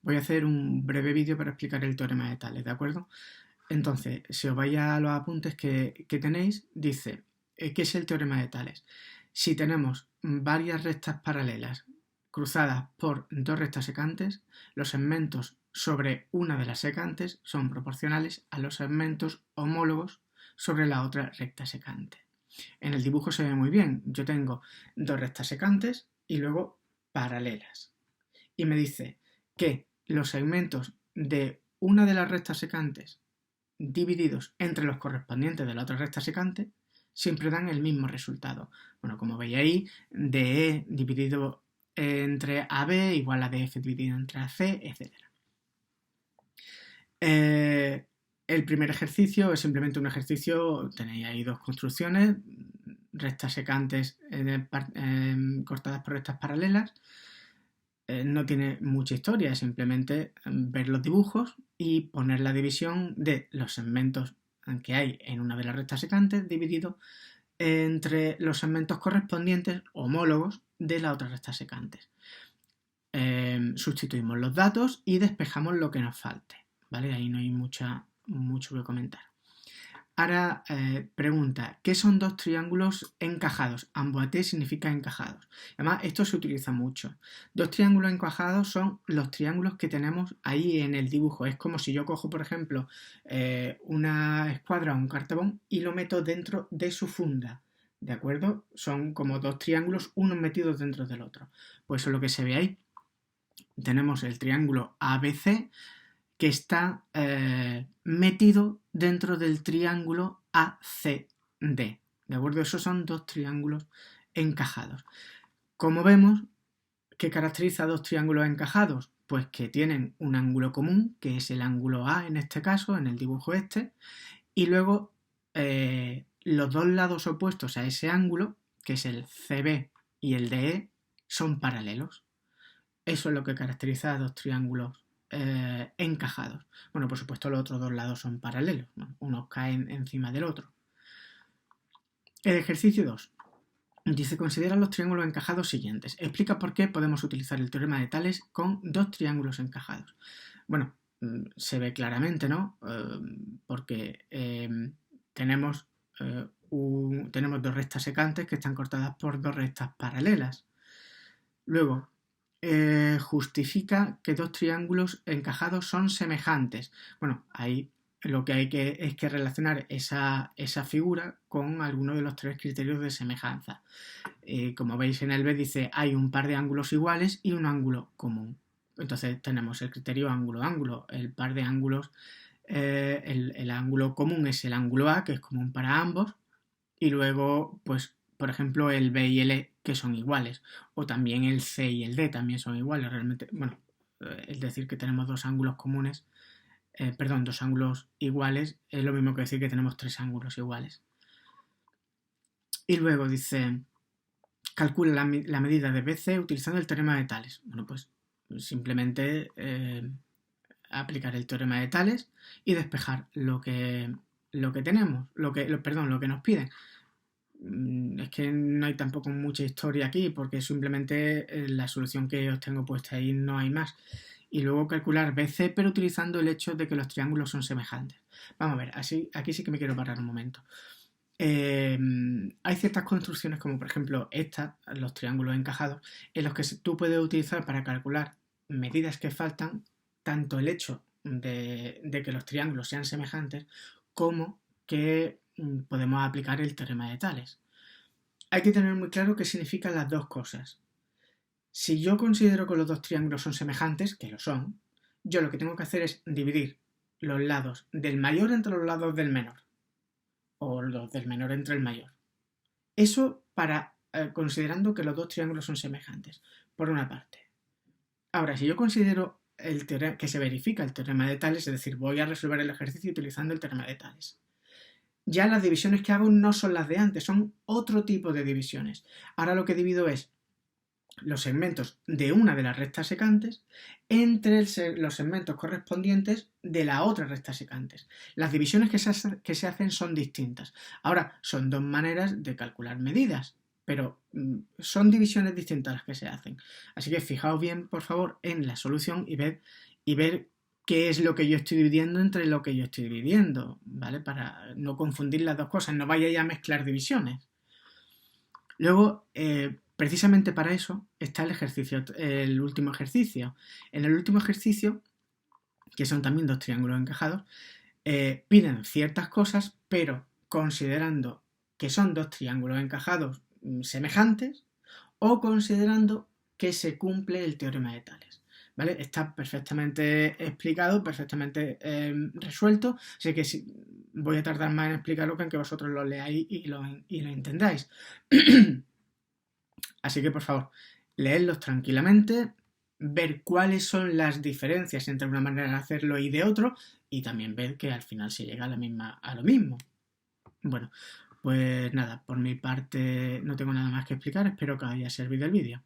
voy a hacer un breve vídeo para explicar el teorema de Tales, ¿de acuerdo? Entonces, si os vais a los apuntes que tenéis, dice, ¿qué es el teorema de Tales? Si tenemos varias rectas paralelas cruzadas por dos rectas secantes, los segmentos sobre una de las secantes son proporcionales a los segmentos homólogos sobre la otra recta secante. En el dibujo se ve muy bien. Yo tengo dos rectas secantes y luego paralelas. Y me dice que los segmentos de una de las rectas secantes divididos entre los correspondientes de la otra recta secante siempre dan el mismo resultado. Bueno, como veis ahí, DE dividido entre AB igual a DF dividido entre AC, etc. El primer ejercicio es simplemente un ejercicio, tenéis ahí dos construcciones, rectas secantes cortadas por rectas paralelas. No tiene mucha historia, es simplemente ver los dibujos y poner la división de los segmentos que hay en una de las rectas secantes dividido entre los segmentos correspondientes homólogos de la otra recta secantes. Sustituimos los datos y despejamos lo que nos falte, ¿vale? Ahí no hay mucho que comentar. Ahora pregunta, ¿qué son dos triángulos encajados? Emboîtés significa encajados. Además, esto se utiliza mucho. Dos triángulos encajados son los triángulos que tenemos ahí en el dibujo. Es como si yo cojo, por ejemplo, una escuadra o un cartabón y lo meto dentro de su funda. ¿De acuerdo? Son como dos triángulos, unos metidos dentro del otro. Pues eso es lo que se ve ahí. Tenemos el triángulo ABC, que está metido dentro del triángulo ACD. ¿De acuerdo? Esos son dos triángulos encajados. Como vemos, ¿qué caracteriza a dos triángulos encajados? Pues que tienen un ángulo común, que es el ángulo A en este caso, en el dibujo este, y luego los dos lados opuestos a ese ángulo, que es el CB y el DE, son paralelos. Eso es lo que caracteriza a dos triángulos encajados. Bueno, por supuesto los otros dos lados son paralelos, ¿no? Unos caen encima del otro. El ejercicio 2 dice, considera los triángulos encajados siguientes. Explica por qué podemos utilizar el teorema de Tales con dos triángulos encajados. Bueno, se ve claramente, ¿no? Porque tenemos dos rectas secantes que están cortadas por dos rectas paralelas. Luego, justifica que dos triángulos encajados son semejantes. Bueno, ahí lo que hay es que relacionar esa figura con alguno de los tres criterios de semejanza. Como veis en el B dice, hay un par de ángulos iguales y un ángulo común. Entonces tenemos el criterio ángulo-ángulo, el par de ángulos, el ángulo común es el ángulo A, que es común para ambos, y luego, pues, por ejemplo, el B y el E, que son iguales, o también el C y el D también son iguales, realmente, bueno, es decir que tenemos dos ángulos comunes, dos ángulos iguales, es lo mismo que decir que tenemos tres ángulos iguales. Y luego dice, calcula la medida de BC utilizando el teorema de Tales. Bueno, pues simplemente aplicar el teorema de Tales y despejar lo que tenemos, lo que nos piden. Es que no hay tampoco mucha historia aquí porque simplemente la solución que os tengo puesta ahí, no hay más. Y luego calcular BC, pero utilizando el hecho de que los triángulos son semejantes. Vamos a ver, aquí sí que me quiero parar un momento. Hay ciertas construcciones como por ejemplo esta, los triángulos encajados, en los que tú puedes utilizar para calcular medidas que faltan tanto el hecho de que los triángulos sean semejantes como que podemos aplicar el teorema de Tales. Hay que tener muy claro qué significan las dos cosas. Si yo considero que los dos triángulos son semejantes, que lo son, yo lo que tengo que hacer es dividir los lados del mayor entre los lados del menor, o los del menor entre el mayor. Eso considerando que los dos triángulos son semejantes, por una parte. Ahora, si yo considero que se verifica el teorema de Tales, es decir, voy a resolver el ejercicio utilizando el teorema de Tales, ya las divisiones que hago no son las de antes, son otro tipo de divisiones. Ahora lo que divido es los segmentos de una de las rectas secantes entre los segmentos correspondientes de la otra recta secantes. Las divisiones que se hacen son distintas. Ahora, son dos maneras de calcular medidas, pero son divisiones distintas las que se hacen. Así que fijaos bien, por favor, en la solución y ved y ver qué es lo que yo estoy dividiendo entre lo que yo estoy dividiendo, ¿vale? Para no confundir las dos cosas, no vayáis a mezclar divisiones. Luego, precisamente para eso está el último ejercicio. En el último ejercicio, que son también dos triángulos encajados, piden ciertas cosas, pero considerando que son dos triángulos encajados semejantes o considerando que se cumple el teorema de Tales. ¿Vale? Está perfectamente explicado, perfectamente resuelto, así que voy a tardar más en explicarlo que en que vosotros lo leáis y lo entendáis. Así que, por favor, leedlos tranquilamente, ver cuáles son las diferencias entre una manera de hacerlo y de otro, y también ver que al final se llega a lo mismo. Bueno, pues nada, por mi parte no tengo nada más que explicar, espero que os haya servido el vídeo.